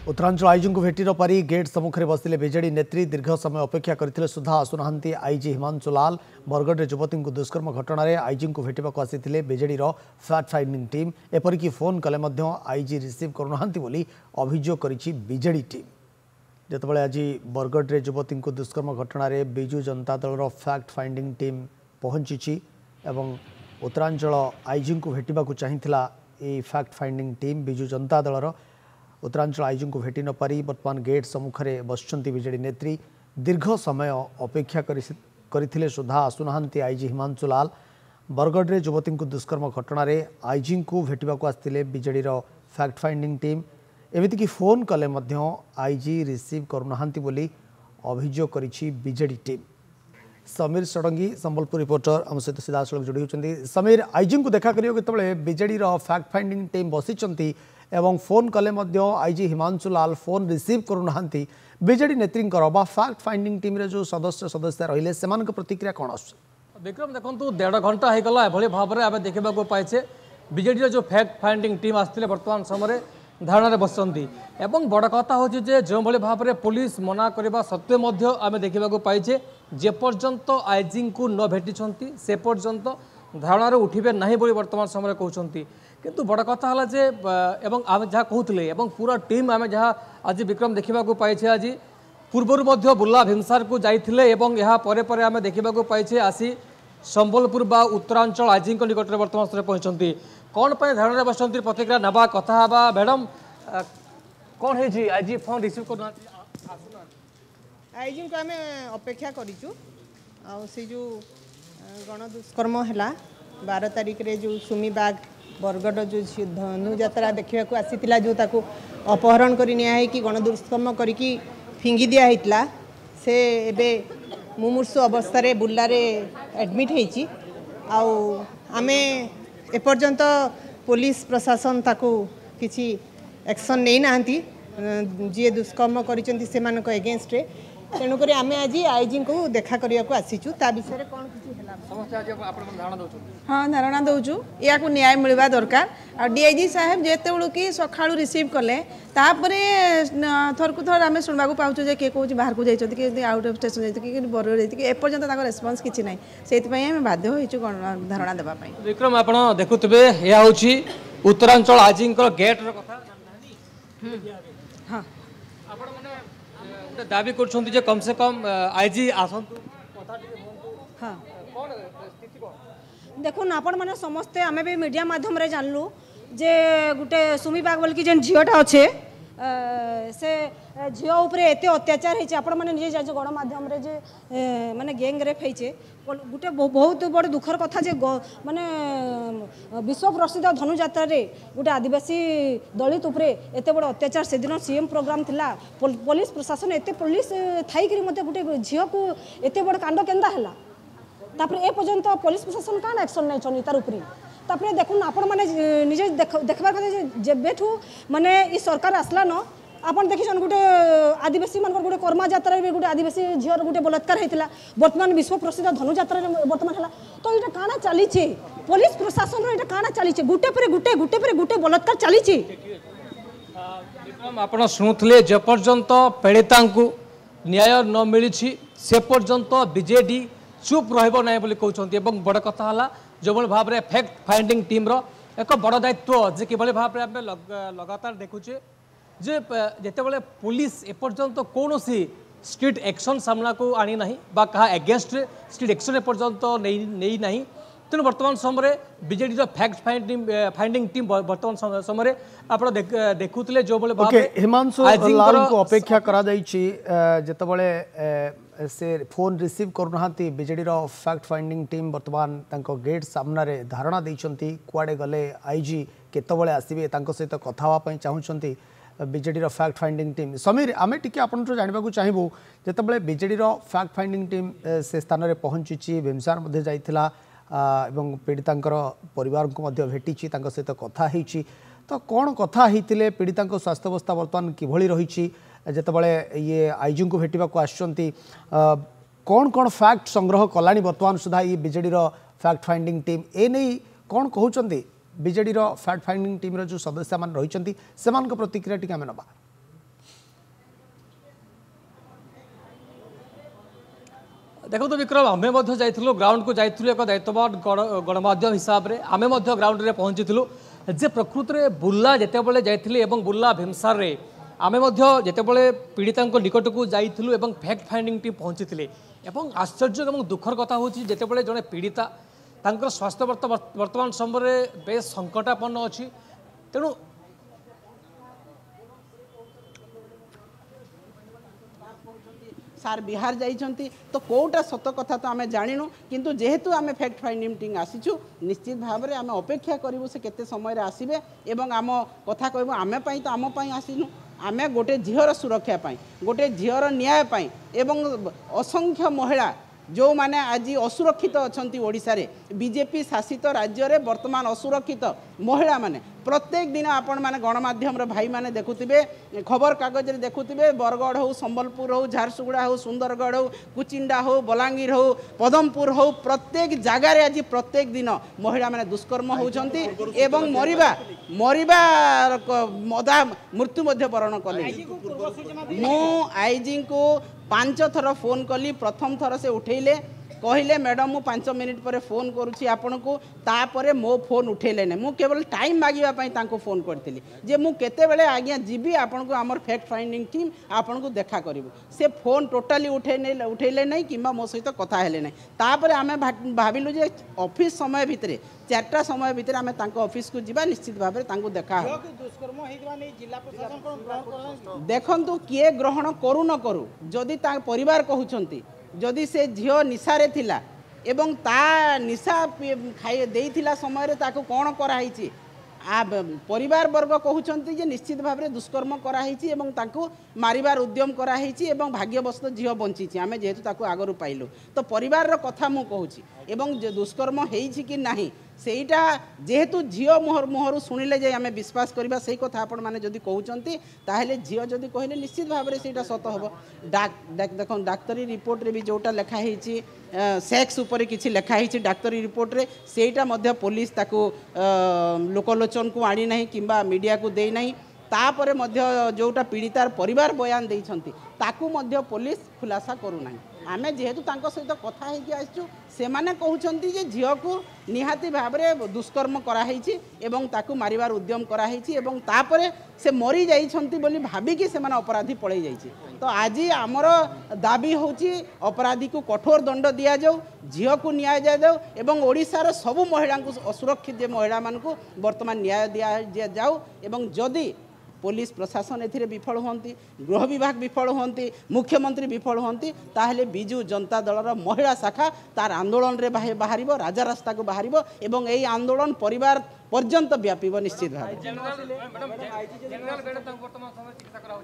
Uttaranchal IG को भेटी न पारी गेट सम्मुखें बसिले बीजेडी नेत्री दीर्घ समय अपेक्षा करते सुधा आसुना आईजी हिमांशु लाल बरगढ़ युवती दुष्कर्म घटना आईजी को भेटा आसी बीजेडी फैक्ट फाइंडिंग टीम एपरिक फोन कले आईजी रिसीव करूना अभियोग करिछि बीजेडी टीम जितेबाला आज बरगढ़ युवती दुष्कर्म घटना Biju Janata Dal fact finding team पहुंची एवं उत्तरांचल आईजी को भेटा चाहिए ये fact finding team Biju Janata दलर उत्तरांचल आईजी को भेटी न पारी बर्तमान गेट सम्मुखें बसचंती बीजेडी नेत्री दीर्घ समय अपेक्षा करथिले सुधा आसुना आईजी हिमांशु लाल बरगढ़ युवती दुष्कर्म घटना आईजी को भेटा आसते बीजेडी फैक्ट फाइंडिंग टीम एमतीक फोन कले आईजी रिसीव करूना अभियोग करिछि BJD team. Samir Sadangi Sambalpur reporter आम सहित सीधासल जोड़ी होती। समीर आईजी को देखा करते बीजेडी फैक्ट फाइंडिंग टीम बसी एवं फोन कले आईजी हिमांशु लाल फोन रिसीव करूना बीजेडी नेत्री फैक्ट फाइंडिंग टीम रे जो सदस्य रहिले से प्रतिक्रिया कौन आस विक्रम देखो 1.5 घंटा होगला एभली भाव में आम देखा पाइचे बीजेडी जो फैक्ट फाइंडिंग टीम आसते बर्तमान समय धारणा बसती एवं बड़ कथा हूँ जो भाव में पुलिस मना करने सत्वे आम देखा पाइचे जेपर्यंत आईजी को न भेटी से पर्यंत धारणा उठे ना बर्तमान समय कहते किंतु बड़ कथा है जे एवं आम जहाँ कहते एवं पूरा टीम आम जहाँ आज विक्रम देखा पाइछे आज पूर्वर बुर्ला भीमसार को जाइए एवं यहाँ पर आम देखा पाइछे आसी संबलपुर बा उत्तरांचल आईजी निकट में बर्तमान समय पहुँचती कौन पर धारणा बसती प्रतिक्रिया नवा कथा हवा मैडम कौन है आईजी फोन रिसीव करना आईजी को आम अपेक्षा करूँ से जो गण दुष्कर्म है 12 तारिख रे जो सुमी बाग बरगढ़ जो धनु यात्रा देखा आसीला जो ताको अपहरण कर गण दुष्कर्म करी फिंगी दिया से एबे मुमूर्षु अवस्था बुर्लारे एडमिट होती आमे एपर्यंत पुलिस प्रशासन ताको किसी एक्शन नहीं नांती जी दुष्कर्म कर एगेन्स्ट तेणुक आम आज आईजी को देखा करने को आसीचु ता विषय कौन हाँ धारणा दौचु या न्याय मिलवा दरकार आ डीआईजी साहेब जिते कि सका रिसीव कले थरकू थर आम शुणा पाऊँ किए कौन बाहर को जाइए आउट ऑफ स्टेशन जाइए बरगढ़ जाइए एपर्यंत रेस्पन्स किसी ना से बाध्य होइछु धारणा देवाई। विक्रम आप देखुवे यह हूँ उत्तरांचल आईजी गेट कथा हाँ दाबी कर कम से कम आईजी आसतु हाँ देखुन आपण मैंने समस्ते आम भी मीडिया माध्यम रे जानलु जे गोटे सुमी बाग बोल कि जेन झीटा अच्छे से झील उपरे एते अत्याचार होइछे आपण माने निजे जाजो गणमाध्यम रे जे माने गैंग रेप होइछे गोटे बहुत बड़ दुखर कथा जे माने विश्व प्रसिद्ध धनु यात्रा रे गोटे आदिवासी दलित उपरे एते बड़ अत्याचार से दिन सीएम प्रोग्राम थिला पुलिस प्रशासन एते पुलिस थाई करी मते गोटे झील को एते बड़ कांड केंदा हला तापर ए पर्यंत पुलिस प्रशासन कान एक्शन नहीं छनी तार उपरी तापर देखुन आपण माने निजे देखबार कथा जेबेठू माने ई सरकार आसला न आपण देखिछन गोटे आदिवासी मानकर गोटे कर्मा यात्रा रे गोटे आदिवासी झीर गोटे बलात्कार होइतिला वर्तमान विश्व प्रसिद्ध धनु यात्रा रे वर्तमान हला तो इटा काना चली छे पुलिस प्रशासन रो इटा काना चली छे गुटे पर गुटे बलात्कार चली छे। आपण सुनुथले जे पर्यंत पीड़िता को न्याय न मिली से पर्यंत बीजेडी चुप रहिबो नै बोली कहउछन्ती एवं बड़ कथा हला जो भाव में फैक्ट फाइंडिंग टीम रो एक बड़ दायित्व जे किभली भाव में आम लगातार देखुचे जे जेते बेले पुलिस एपर्यंत कौन सी स्ट्रीट एक्शन सामना को आनी नहीं बा कहा एगेन्स्ट स्ट्रीट एक्शन एपर्यंत नहीं नहीं तेणु वर्तमान समय बीजेडी फैक्ट फाइंडिंग टीम वर्तमान समय आप देखुले जो हिमांशु लाल को अपेक्षा करा जेतबले से फोन रिसीव करूना बीजेडी फैक्ट फाइंडिंग टीम बर्तमान गेट सामने धारणा देइछंती कुआडे गले आईजी केतबले आसीबे तांको सहित कथावाई चाहूँगी BJD fact finding team. Sameer आम टी आपन जानवा चाहबू जितेबाला बीजेडी फैक्ट फाइंडिंग टीम से स्थान में पहुंची भीमसार जाइथिला एवं पीड़िता परिवार को भेटी सहित कथा होती तो कौन कथा होते पीड़िता स्वास्थ्यावस्था बर्तमान किभली रही जितेबाला ये आईजी को भेटा आसुँच कौन कौन फैक्ट संग्रह कलानी बर्तमान सुधा ये बीजेडी फैक्ट फाइंडिंग टीम ए नहीं कौन कहते बीजेडी फैक्ट फाइंडिंग टीम जो सदस्य मान रही प्रतिक्रिया टी आम नवा देखो तो विक्रम आम ग्राउंड को जाइलु एक दायित्ववान गणमाध्यम हिसाब से आम ग्राउंड में पहुंची जे प्रकृत में बुर्ला जितेबाला जाइए बुर्ला भीमसार रे आम जितेबाला पीड़िता निकट को जाइलु फैक्ट फाइंडिंग टीम पहुंची आश्चर्य और दुखर कथा हूँ जितेबाला जड़े पीड़िता तांकर स्वास्थ्य वर्तमान समय बेस संकटापन्न अच्छी तेणु सार बिहार जाइछंती तो कोटा सत कथा तो आमे जानिनु किंतु जेहेतु आमे फैक्ट फाइंडिंग टीम आसीछु निश्चित भाव में आमे अपेक्षा करिवु से केते समय रे आसीबे एवं आम कथा कहबो आमे पई तो आम पई आसीनु आमे गोटे झीवर सुरक्षा पाई गोटे झीवर न्याय पाई एवं असंख्य महिला जो माने आज असुरक्षित अच्छा ओडिशा रे बीजेपी शासित राज्य रे वर्तमान असुरक्षित महिला माने प्रत्येक दिन आपण माने गणमाध्यम भाई माने देखुथिबे खबर कागज रे देखुथिबे बरगढ़ हो संबलपुर हो झारसुगुड़ा हो सुंदरगढ़ हो कुचिंडा हो बलांगीर हो पदमपुर हो प्रत्येक जगार आज प्रत्येक दिन महिला माने दुष्कर्म होउछंती एवं मरिबा मदा मृत्यु मध्य वरण कले मु आईजी को 5 थर फोन कली प्रथम थर से उठेले कहले मैडम मु 5 मिनिट पर फोन करुच्ची आपण को तापरे मो फोन उठेले ने मु केवल टाइम मागिबा पई तांको फोन करथिली जे मु केते बेले आज्ञा जीबी आपण को हमर फैक्ट फाइंडिंग टीम आपण को देखा करिवो से फोन टोटली उठेले नहीं किंबा मो सहित कथा हेले नहीं तापरे आमे भाबिलु जे ऑफिस समय भितरे 4टा समय भितरे आमे तांको ऑफिस को जीबा निश्चित भाव में तांको देखा दुष्कर्म हेइबा नै जिला प्रशासन देखंतु किए ग्रहण करू न करू जदि ता परिवार कहउछंती जदि से झियो निशारे थिला एवं ता निशा खाई देइथिला समय रे ताको कोन कराइछि आ परिवार वर्ग कहउछंती जे निश्चित भाव में दुष्कर्म कराइछि एवं ताको मारिबार उद्यम कराइछि एवं भाग्यवश झियो बंचिछि आमे जेहेतु ताको आगरु पाइलु तो परिवार रो कथा मु कहूछि एवं जे दुष्कर्म हेइछि कि नाही सेटा जेहेतु झियो मुहर शुणिले जे आमे विश्वास करबा सेही कथा आपण माने जदि कहउचंती ताहेले झियो जदि कहले निश्चित भाव में सेटा सत हबो देखो डाक्तरी रिपोर्ट रे भी जोटा लेखा हेछि सेक्स ऊपर किछि लेखा हेछि डाक्तरी रिपोर्ट रे सेटा मध्य पुलिस ताको लोकलोचन को आनी नहीं किंबा मीडिया को दे नहीं तापरे मध्य जोटा पीड़ितार परिवार बयान देइछंती ताकू मध्य पुलिस खुलासा करू नाही आमे जेहेतु तांको सहित कथा हेकि आइछु से माने कहउछंती जे झियो को निहाती भाव में दुष्कर्म करा हेछि एवं ताकू मारिबार उद्यम करा हेछि एवं तापरे से मरी जाइछंती बोली भाबी कि से माने अपराधी पळै जाइछि तो आज आमर दाबी होछि अपराधी को कठोर दंड दिया जाऊ झियो को न्याय दिया जाऊ एवं ओडिशार सबु महिला को असुरक्षित जे महिला मान को वर्तमान न्याय दिया जाऊ एवं जदि पुलिस प्रशासन एथिरे विफल होती गृह विभाग विफल होती मुख्यमंत्री विफल होती ताहले बिजु जनता दलर महिला शाखा तार आंदोलन रे बाहर राजा रास्ता को बाहर एवं यही आंदोलन परिवार पर्यंत व्यापीब निश्चित भाव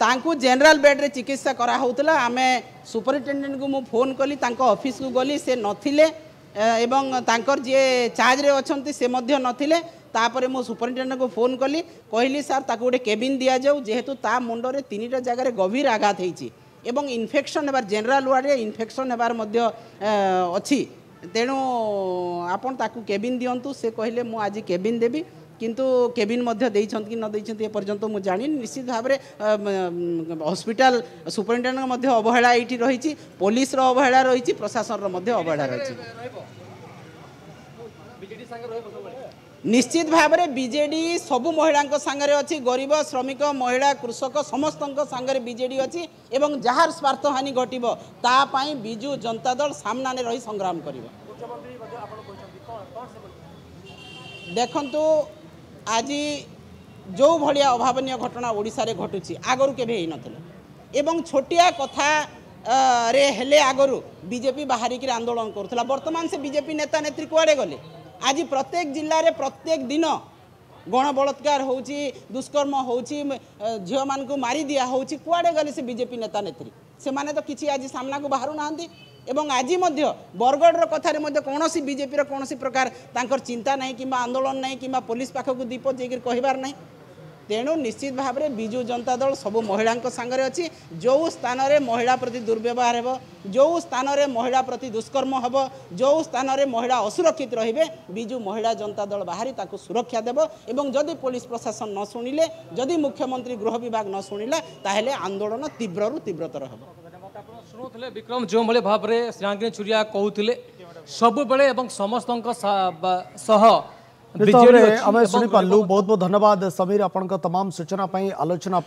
तांकु जनरल बेड रे चिकित्सा करा होतला आमे सुपरिटेंडेंट को मु फोन कली तांको ऑफिस को गली से नथिले एवं तांकर जे चार्ज रे अछंती से मध्य नथिले तापरे मो सुपरिटेंडेंट को फोन कली कहली सर ताको गोटे केबिन दिया जाऊ जेहेतु ता मुंडरे 3टा जगह गभीर आघात होइछि एवं इन्फेक्शन हेबार जनरल वार्ड रे इन्फेक्शन हेबार मध्य अछि तेणु आपण ताको केबिन दियंतु से कहले मु आज केबिन देबी किंतु केबिन मध्य देइछंत कि न देइछंत ए पर्यंत मु जानि निश्चित भाव में हॉस्पिटल सुपरिटेंडेंट मध्य अवहेला एठी रहिछि पुलिस रो अवहेला रहिछि प्रशासन रो मध्य अवहेला रहिछि निश्चित भाव में बीजेडी सबु महिला सांगे अच्छी गरीब श्रमिक महिला कृषक समस्त सांगे बीजेडी अच्छी एवं जार स्वार्थ हानि घटब तापाई बिजु जनता दल सामना रही संग्राम कर देखंतु आज जो भाया अभावनीय घटना ओडिशा रे घटुची आगरु केबे हेई नथिला एवं छोटिया कथा रे हेले आगरु बीजेपी बाहरिक आंदोलन करुला वर्तमान से बीजेपी नेता नेत्री कुआडे गले आज प्रत्येक जिले में प्रत्येक दिन गण बलात्कार होची दुष्कर्म होची झील मान को मारी दिया होची कुआडे गले से बीजेपी नेता नेत्री से माने तो किसी आज सामना को बाहर ना एवं आज बरगढ़ कथार कौन बीजेपी कौन प्रकार तांकर चिंता नहीं कि आंदोलन नहीं कि पुलिस पाखक दीप जाकर कहबार नहीं तेणु निश्चित भाव में बिजु जनता दल सबू महिला सांगे अच्छी जो स्थान में महिला प्रति दुर्व्यवहार हो जो स्थान में महिला प्रति दुष्कर्म हम जो स्थान में महिला असुरक्षित रे बिजु महिला जनता दल बाहरी ताको सुरक्षा देव एवं जदि पुलिस प्रशासन न शुणिले जदि मुख्यमंत्री गृह विभाग न शुणिला ताहेले आंदोलन तीव्र रु तीव्रतर हम କହୁଥିଲେ ବିକ୍ରମ ଯେଉଁଭଳି ଭାବରେ ଶ୍ରୀରାଙ୍ଗିଣୀ ଛୁରିଆ କହୁଥିଲେ ସବୁବେଳେ ଏବଂ ସମସ୍ତଙ୍କ ସହ निश्चित भावे आम शुणी पार्लु बहुत बहुत धन्यवाद समीर आपण तमाम सूचना आलोचना